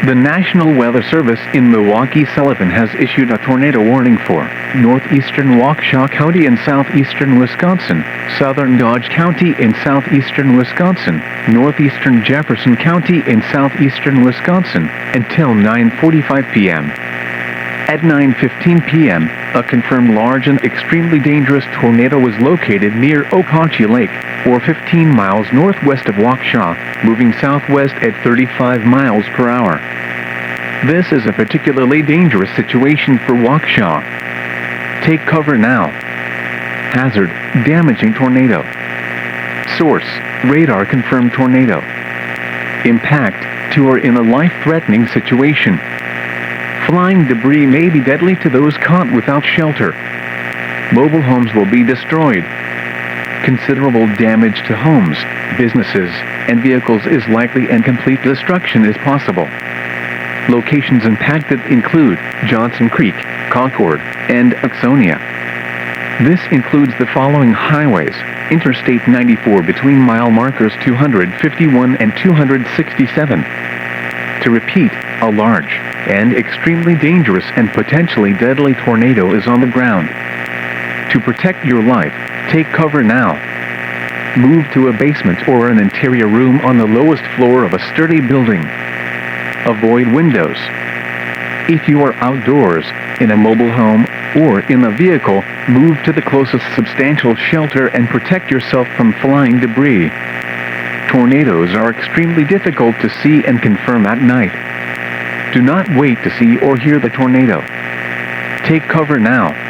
The National Weather Service in Milwaukee-Sullivan has issued a tornado warning for northeastern Waukesha County in southeastern Wisconsin, southern Dodge County in southeastern Wisconsin, northeastern Jefferson County in southeastern Wisconsin, until 9:45 p.m. At 9:15 p.m., a confirmed large and extremely dangerous tornado was located near Waukesha Lake, or 15 miles northwest of Waukesha, moving southwest at 35 miles per hour. This is a particularly dangerous situation for Waukesha. Take cover now. Hazard: damaging tornado. Source: radar confirmed tornado. Impact: to or in a life-threatening situation. Flying debris may be deadly to those caught without shelter. Mobile homes will be destroyed. Considerable damage to homes, businesses, and vehicles is likely, and complete destruction is possible. Locations impacted include Johnson Creek, Concord, and Oxonia. This includes the following highways: Interstate 94 between mile markers 251 and 267. To repeat, a large and extremely dangerous and potentially deadly tornado is on the ground. To protect your life, take cover now. Move to a basement or an interior room on the lowest floor of a sturdy building. Avoid windows. If you are outdoors, in a mobile home, or in a vehicle, move to the closest substantial shelter and protect yourself from flying debris. Tornadoes are extremely difficult to see and confirm at night. Do not wait to see or hear the tornado. Take cover now.